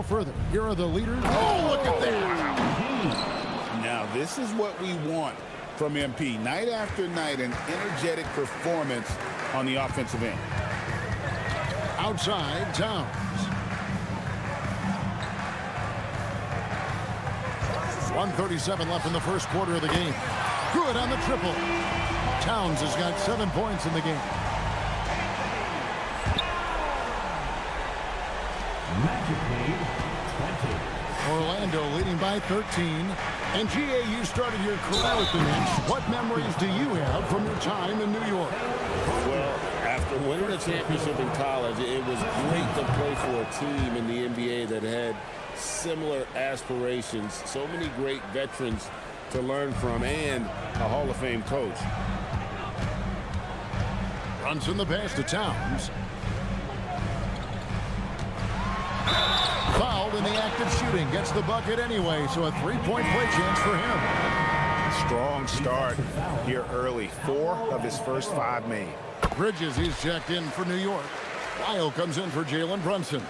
further. Here are the leaders. Oh, look at that. Now, this is what we want from MP. Night after night, an energetic performance on the offensive end. Outside, Towns. .137 left in the first quarter of the game. Good on the triple. Towns has got 7 points in the game. Orlando leading by 13. And GA, you started your career with the Knicks. What memories do you have from your time in New York? Well, after winning a championship in college, it was great to play for a team in the NBA that had similar aspirations. So many great veterans to learn from and a Hall of Fame coach. Runs in the pass to Towns. Fouled in the act of shooting. Gets the bucket anyway, so a three-point play chance for him. Strong start here early. 4 of his first 5 made. Bridges, he's checked in for New York. Lyle comes in for Jalen Brunson.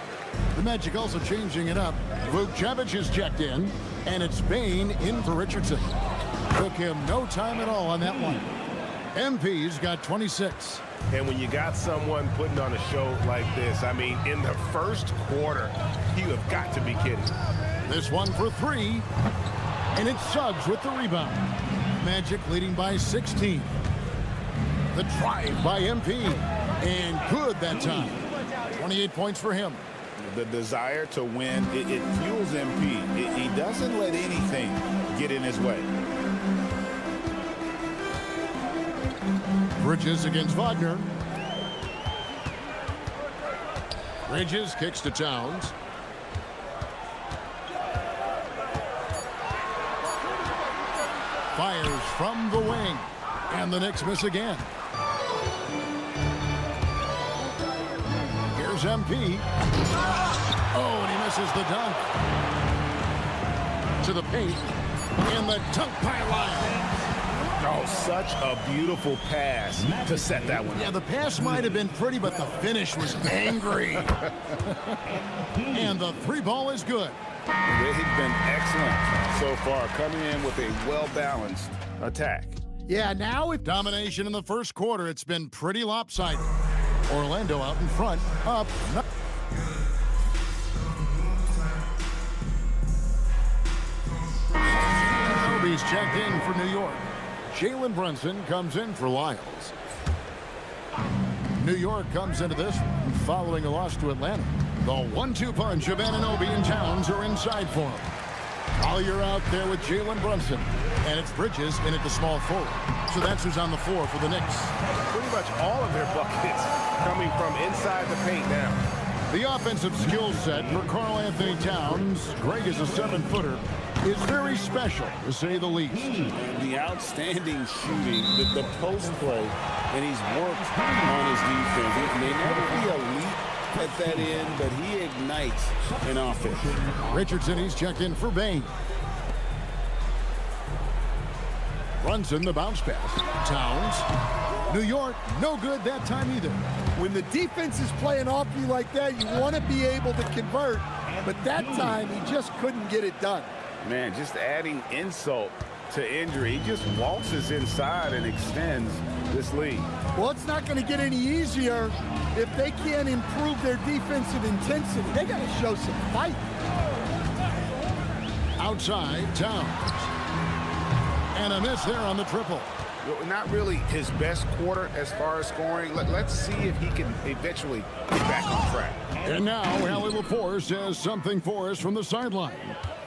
The Magic also changing it up. Vukcevic is checked in, and it's Bain in for Richardson. Took him no time at all on that one. MP's got 26. And when you got someone putting on a show like this, I mean, in the first quarter, you have got to be kidding. This one for 3, and it's Suggs with the rebound. Magic leading by 16. The drive by MP, and good that time. 28 points for him. The desire to win, it fuels MP. He doesn't let anything get in his way. Bridges against Wagner. Bridges kicks to Towns. Fires from the wing. And the Knicks miss again. Here's MP. Oh, and he misses the dunk. To the paint. And the dunk by line. Oh, such a beautiful pass to set that one. Yeah, the pass might have been pretty, but the finish was angry. And the 3 ball is good. They've been excellent so far, coming in with a well-balanced attack. Yeah, now with domination in the first quarter, it's been pretty lopsided. Orlando out in front, up. He's checked in for New York. Jalen Brunson comes in for Lyles. New York comes into this one following a loss to Atlanta. The 1-2 punch of Anunoby and Towns are inside for him. Collier out there with Jalen Brunson. And it's Bridges in at the small forward. So that's who's on the floor for the Knicks. Pretty much all of their buckets coming from inside the paint now. The offensive skill set for Karl Anthony Towns, Greg is a 7-footer, is very special, to say the least. The outstanding shooting, the post play, and he's worked on his defense. He may never be elite at that end, but he ignites an offense. Richardson, he's checked in for Bain. Brunson, the bounce pass. Towns. New York, no good that time either. When the defense is playing off you like that, you want to be able to convert, but that time he just couldn't get it done. Man, just adding insult to injury. He just waltzes inside and extends this lead. Well, it's not going to get any easier if they can't improve their defensive intensity. They got to show some fight. Outside, Towns. And a miss there on the triple. Not really his best quarter as far as scoring. Let's see if he can eventually get back on track. And now, Allie Laporte says something for us from the sideline.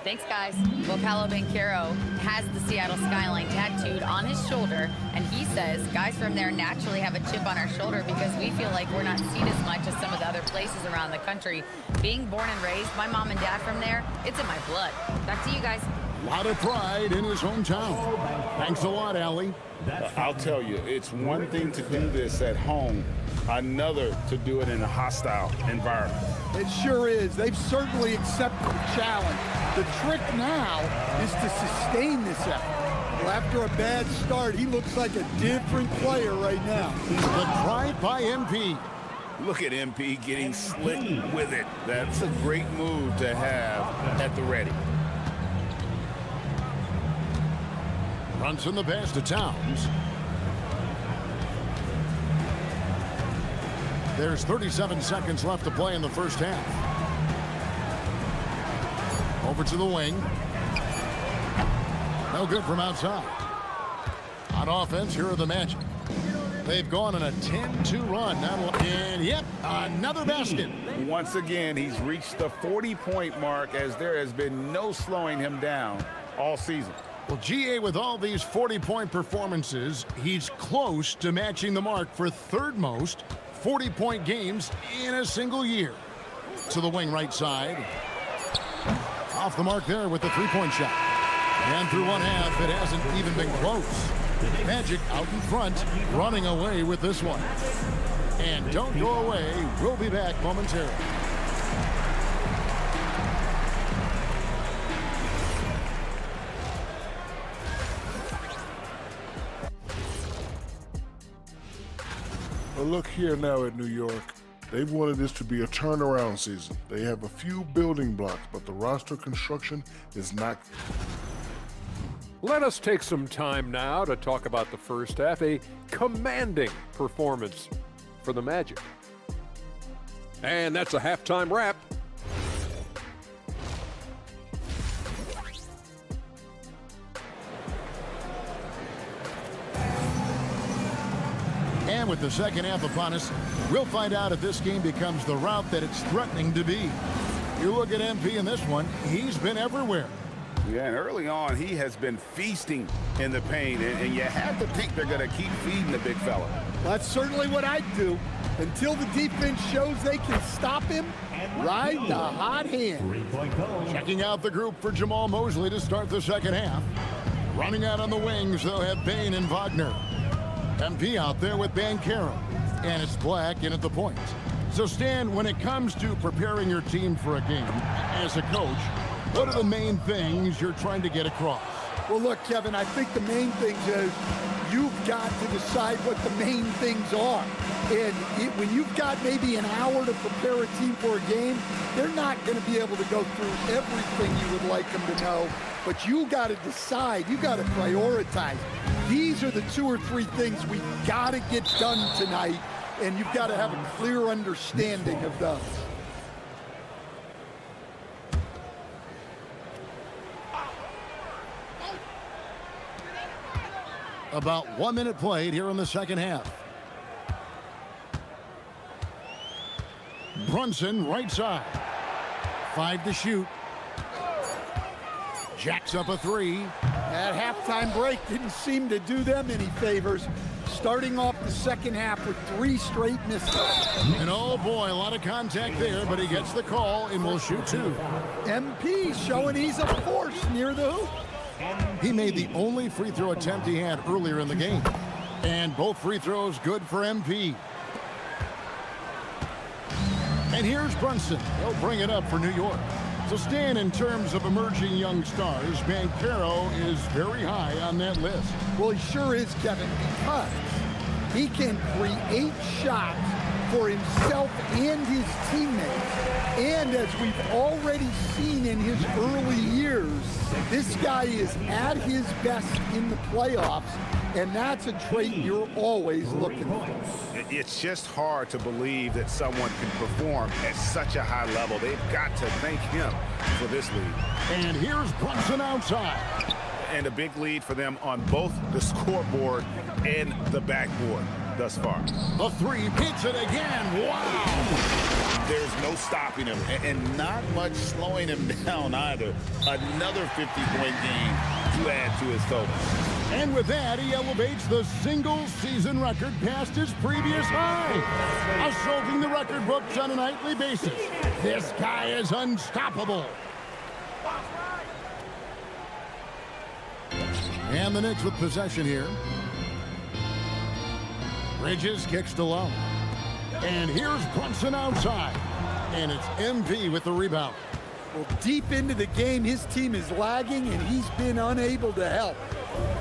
Thanks, guys. Well, Paolo Banchero has the Seattle skyline tattooed on his shoulder, and he says guys from there naturally have a chip on our shoulder because we feel like we're not seen as much as some of the other places around the country. Being born and raised, my mom and dad from there, it's in my blood. Back to you guys. A lot of pride in his hometown. Thanks a lot, Allie. I'll tell you, it's one thing to do this at home, another to do it in a hostile environment. It sure is. They've certainly accepted the challenge. The trick now is to sustain this effort. Well, after a bad start, he looks like a different player right now. The drive by MP. Look at MP getting slick with it. That's a great move to have at the ready. Brunson the pass to Towns. There's 37 seconds left to play in the first half. Over to the wing. No good from outside. On offense, here are the Magic. They've gone on a 10-2 run. And, yep, another basket. Once again, he's reached the 40-point mark as there has been no slowing him down all season. Well, GA, with all these 40-point performances, he's close to matching the mark for third most 40-point games in a single year. To the wing right side. Off the mark there with the three-point shot. And through one half, it hasn't even been close. Magic out in front, running away with this one. And don't go away. We'll be back momentarily. Well, look here now at New York. They've wanted this to be a turnaround season. They have a few building blocks, but the roster construction is not. Let us take some time now to talk about the first half. A commanding performance for the Magic. And that's a halftime wrap. And with the second half upon us, we'll find out if this game becomes the route that it's threatening to be. You look at MP in this one, he's been everywhere. Yeah, and early on, he has been feasting in the paint, and you have to think they're going to keep feeding the big fella. That's certainly what I'd do. Until the defense shows they can stop him, ride the hot hand. Checking out the group for Jamal Mosley to start the second half. Running out on the wings, they'll have Bain and Wagner. MP out there with Banchero. And it's Black in at the point. So, Stan, when it comes to preparing your team for a game, as a coach, what are the main things you're trying to get across? Well, look, Kevin, I think the main thing is you've got to decide what the main things are. And when you've got maybe an hour to prepare a team for a game, they're not going to be able to go through everything you would like them to know. But you got to decide. You got to prioritize. These are the 2 or 3 things we got to get done tonight, and you've got to have a clear understanding of those. About 1 minute played here in the second half. Brunson right side. 5 to shoot. Jacks up a 3. That halftime break didn't seem to do them any favors. Starting off the second half with 3 straight misses. And oh boy, a lot of contact there, but he gets the call and will shoot 2. MP showing he's a force near the hoop. He made the only free throw attempt he had earlier in the game. And both free throws good for MP. And here's Brunson. He'll bring it up for New York. So, Stan, in terms of emerging young stars, Banchero is very high on that list. Well, he sure is, Kevin, because he can create shots for himself and his teammates. And as we've already seen in his early years, this guy is at his best in the playoffs, and that's a trait you're always looking for. It's just hard to believe that someone can perform at such a high level. They've got to thank him for this lead. And here's Brunson outside. And a big lead for them on both the scoreboard and the backboard thus far. The 3 hits it again. Wow! There's no stopping him, and not much slowing him down either. Another 50-point game to add to his total. And with that, he elevates the single-season record past his previous high, assaulting the record books on a nightly basis. This guy is unstoppable. And the Knicks with possession here. Bridges kicks to Lowe. And here's Brunson outside. And it's MP with the rebound. Well, deep into the game, his team is lagging, and he's been unable to help.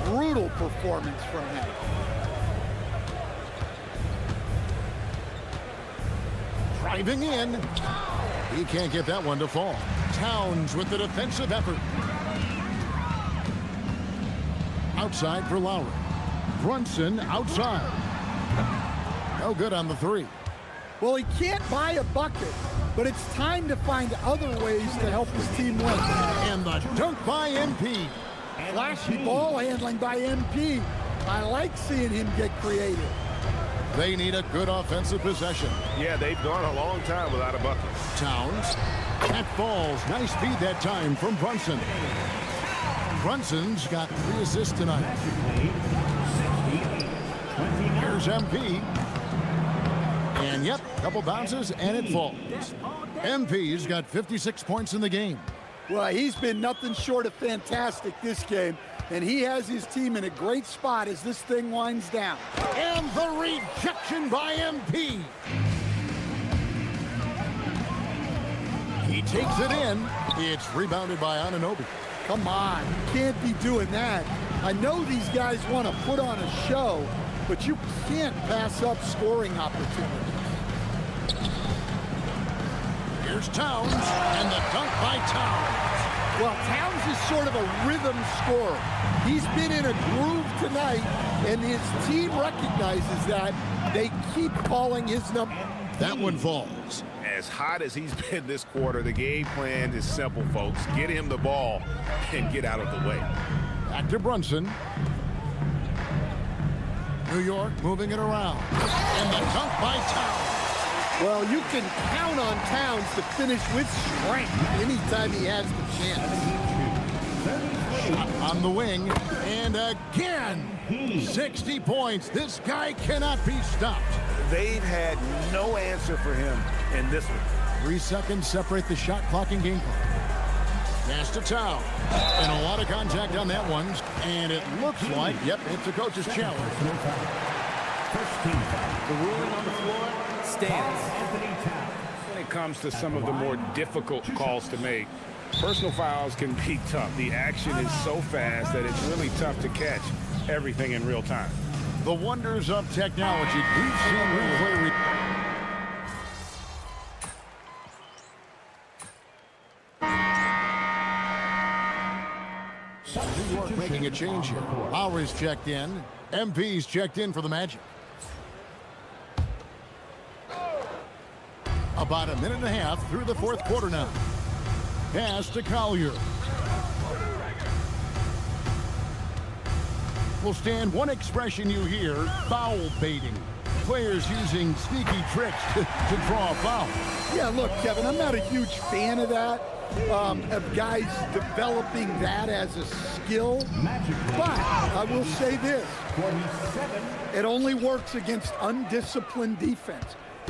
Brutal performance from him. Driving in. He can't get that one to fall. Towns with the defensive effort. Outside for Lowry. Brunson outside. No good on the three. Well, he can't buy a bucket, but it's time to find other ways to help his team win. And the dunk by MP. Flashy ball handling by MP. I like seeing him get creative. They need a good offensive possession. Yeah, they've gone a long time without a bucket. Towns. That falls. Nice feed that time from Brunson. Brunson's got 3 assists tonight. Here's MP. And yep, couple bounces and it falls. MP's got 56 points in the game. Well, he's been nothing short of fantastic this game, and he has his team in a great spot as this thing winds down. And the rejection by MP. He takes it in. It's rebounded by Anunoby. Come on, you can't be doing that. I know these guys want to put on a show, but you can't pass up scoring opportunities. Here's Towns, and the dunk by Towns. Well, Towns is sort of a rhythm scorer. He's been in a groove tonight, and his team recognizes that. They keep calling his number. That one falls. As hot as he's been this quarter, the game plan is simple, folks. Get him the ball and get out of the way. Back to Brunson. New York moving it around. And the dunk by Towns. Well, you can count on Towns to finish with strength anytime he has the chance. Shot on the wing. And again, 60 points. This guy cannot be stopped. They've had no answer for him in this one. 3 seconds separate the shot clock and game clock. Pass to Towns. And a lot of contact on that one. And it looks like, yep, it's a coach's challenge. The ruling on the floor stands. When it comes to some of the more difficult calls to make, personal fouls can be tough. The action is so fast that it's really tough to catch everything in real time. The wonders of technology. We've seen replay. New York making a change here. Lowry's checked in. MP's checked in for the Magic. About a minute and a half through the fourth quarter now. Pass to Collier. Will stand one expression you hear, foul baiting. Players using sneaky tricks to draw a foul. Yeah, look, Kevin, I'm not a huge fan of that, of guys developing that as a skill. But I will say this, it only works against undisciplined defense.